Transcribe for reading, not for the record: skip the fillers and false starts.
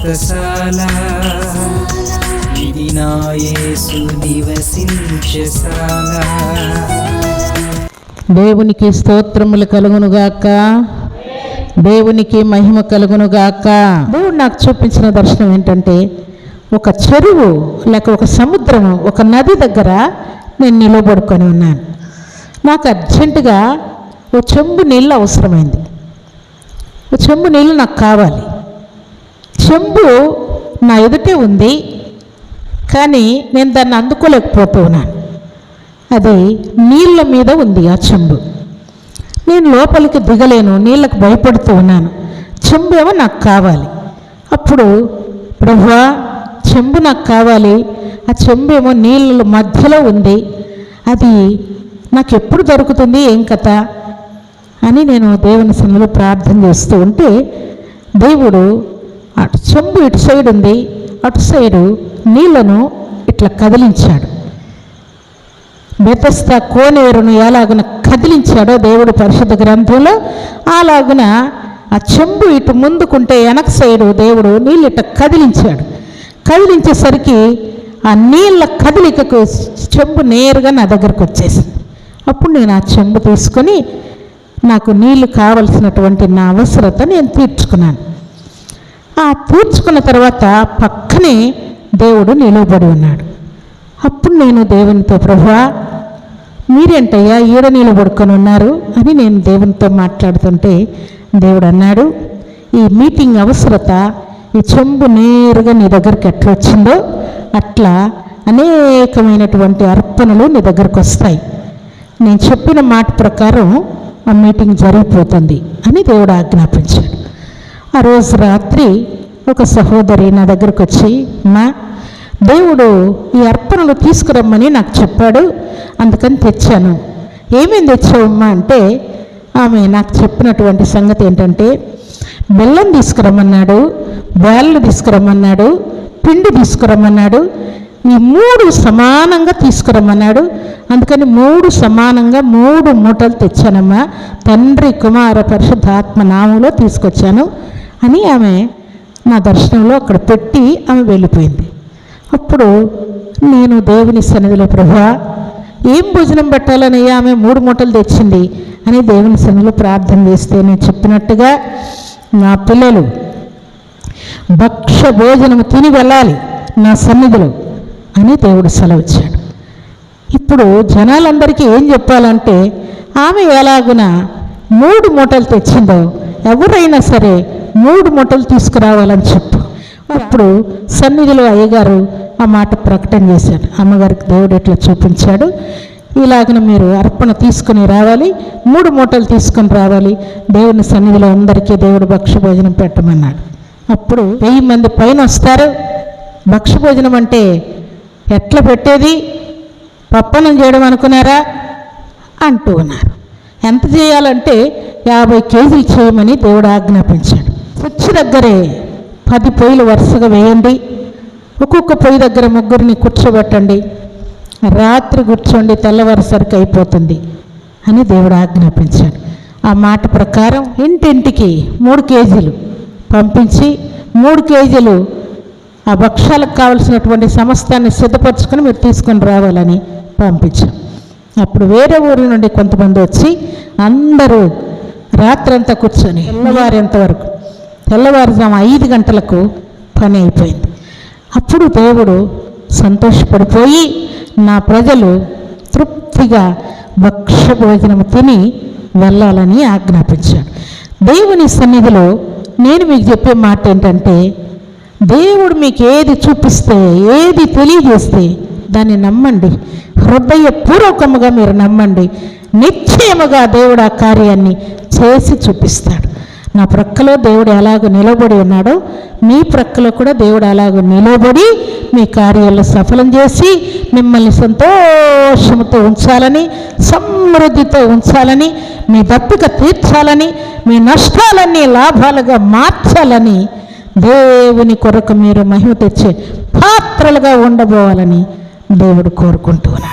వ్రతశాల ఇది నా యేసు నివసించశాల. దేవునికి స్తోత్రములు కలుగునుగాక, దేవునికి మహిమ కలుగునుగాక. దేవుడు నాకు చూపించిన దర్శనం ఏంటంటే, ఒక చెరువు లేక ఒక సముద్రము, ఒక నది దగ్గర నేను నిలబడుకొని ఉన్నాను. నాకు అర్జెంటుగా ఓ చెంబు నీళ్ళు అవసరమైంది. ఓ చెంబు నీళ్ళు నాకు కావాలి. చెంబు నా ఎదుటే ఉంది, కానీ నేను దాన్ని అందుకోలేకపోతూ ఉన్నాను. అది నీళ్ళ మీద ఉంది ఆ చెంబు. నేను లోపలికి దిగలేను, నీళ్ళకు భయపడుతూ ఉన్నాను. చెంబు ఏమో నాకు కావాలి. అప్పుడు ప్రభువా, చెంబు నాకు కావాలి, ఆ చెంబు ఏమో నీళ్ళ మధ్యలో ఉంది, అది నాకు ఎప్పుడు దొరుకుతుంది, ఏం కథ అని నేను దేవుని సన్నిధిలో ప్రార్థన చేస్తూ ఉంటే, దేవుడు అటు చెంబు ఇటు సైడ్ ఉంది, అటు సైడు నీళ్లను ఇట్లా కదిలించాడు. బెతస్దా కోనేరును ఎలాగున కదిలించాడో దేవుడు పరిశుద్ధ గ్రంథంలో, అలాగున ఆ చెంబు ఇటు ముందుకుంటే వెనక సైడు దేవుడు నీళ్ళు ఇట్లా కదిలించాడు. కదిలించేసరికి ఆ నీళ్ళ కదిలికకు చెంబు నేరుగా నా దగ్గరకు వచ్చేసింది. అప్పుడు నేను ఆ చెంబు తీసుకొని నాకు నీళ్ళు కావలసినటువంటి నా అవసరత నేను తీర్చుకున్నాను. ఆ తీర్చుకున్న తర్వాత పక్కనే దేవుడు నిలబడి ఉన్నాడు. అప్పుడు నేను దేవునితో, ప్రభువా మీరేంటయ్యా ఈడ నిలబడుకొని ఉన్నారు అని నేను దేవునితో మాట్లాడుతుంటే, దేవుడు అన్నాడు, ఈ మీటింగ్ అవసరత ఈ చెంబు నేరుగా నీ దగ్గరికి ఎట్లా వచ్చిందో అట్లా అనేకమైనటువంటి అర్పణలు నీ దగ్గరకు వస్తాయి. నేను చెప్పిన మాట ప్రకారం ఆ మీటింగ్ జరిగిపోతుంది అని దేవుడు ఆజ్ఞాపించాడు. ఆ రోజు రాత్రి ఒక సహోదరి నా దగ్గరకు వచ్చి, మా దేవుడు ఈ అర్పణలు తీసుకురమ్మని నాకు చెప్పాడు, అందుకని తెచ్చాను. ఏమేమి తెచ్చావమ్మా అంటే, ఆమె నాకు చెప్పినటువంటి సంగతి ఏంటంటే, బెల్లం తీసుకురమ్మన్నాడు, బ్యాళ్ళు తీసుకురమ్మన్నాడు, పిండి తీసుకురమ్మన్నాడు, ఈ 3 సమానంగా తీసుకురమ్మన్నాడు. అందుకని 3 సమానంగా 3 మూటలు తెచ్చానమ్మా, తండ్రి కుమార పరిశుద్ధాత్మ నామంలో తీసుకొచ్చాను అని ఆమె నా దర్శనంలో అక్కడ పెట్టి ఆమె వెళ్ళిపోయింది. అప్పుడు నేను దేవుని సన్నిధిలో, ప్రభువా ఏం భోజనం పెట్టాలని ఆమె 3 మూటలు తెచ్చింది అని దేవుని సన్నిధిలో ప్రార్థన చేస్తే, నేను చెప్పినట్టుగా నా పిల్లలు భక్ష్య భోజనము తిని వెళ్ళాలి నా సన్నిధిలో అని దేవుడు సెలవిచ్చాడు. ఇప్పుడు జనాలందరికీ ఏం చెప్పాలంటే, ఆమె ఎలాగున 3 మూటలు తెచ్చిందో ఎవరైనా సరే 3 మూటలు తీసుకురావాలని చెప్పు. అప్పుడు సన్నిధిలో అయ్యగారు ఆ మాట ప్రకటన చేశాడు. అమ్మగారికి దేవుడు ఎట్లా చూపించాడు, ఇలాగన మీరు అర్పణ తీసుకుని రావాలి, 3 మూటలు తీసుకొని రావాలి, దేవుని సన్నిధిలో అందరికీ దేవుడు భక్ష్య భోజనం పెట్టమన్నాడు. అప్పుడు 1000 మంది పైన వస్తారు. భక్ష్య భోజనం అంటే ఎట్లా పెట్టేది, పప్పనం చేయడం అనుకున్నారా అంటూ ఉన్నారు. ఎంత చేయాలంటే 50 కేజీలు చేయమని దేవుడు ఆజ్ఞాపించాడు. కుర్చీ దగ్గరే 10 పొయ్యిలు వరుసగా వేయండి, ఒక్కొక్క పొయ్యి దగ్గర 3 కూర్చోబెట్టండి, రాత్రి కూర్చోండి, తెల్లవారుసరికి అయిపోతుంది అని దేవుడు ఆజ్ఞాపించాడు. ఆ మాట ప్రకారం ఇంటింటికి 3 కేజీలు పంపించి 3 కేజీలు ఆ భక్ష్యాలకు కావలసినటువంటి సమస్తాన్ని సిద్ధపరచుకొని మీరు తీసుకొని రావాలని పంపించాం. అప్పుడు వేరే ఊరి నుండి కొంతమంది వచ్చి అందరూ రాత్రంతా కూర్చొని తెల్లవారుజాము 5 గంటలకు పని అయిపోయింది. అప్పుడు దేవుడు సంతోషపడిపోయి నా ప్రజలు తృప్తిగా భక్ష్య భోజనము తిని వెళ్ళాలని ఆజ్ఞాపించాడు. దేవుని సన్నిధిలో నేను మీకు చెప్పే మాట ఏంటంటే, దేవుడు మీకు ఏది చూపిస్తే, ఏది తెలియజేస్తే దాన్ని నమ్మండి, హృదయపూర్వకముగా మీరు నమ్మండి. నిశ్చయముగా దేవుడు ఆ కార్యాన్ని చేసి చూపిస్తాడు. నా ప్రక్కలో దేవుడు ఎలాగో నిలబడి ఉన్నాడో, మీ ప్రక్కలో కూడా దేవుడు అలాగో నిలబడి మీ కార్యాలు సఫలం చేసి మిమ్మల్ని సంతోషంతో ఉంచాలని, సమృద్ధితో ఉంచాలని, మీ దప్పిక తీర్చాలని, మీ నష్టాలన్నీ లాభాలుగా మార్చాలని, దేవుని కొరకు మీరు మహిమ తెచ్చే పాత్రలుగా ఉండబోవాలని దేవుడు కోరుకుంటున్నాడు.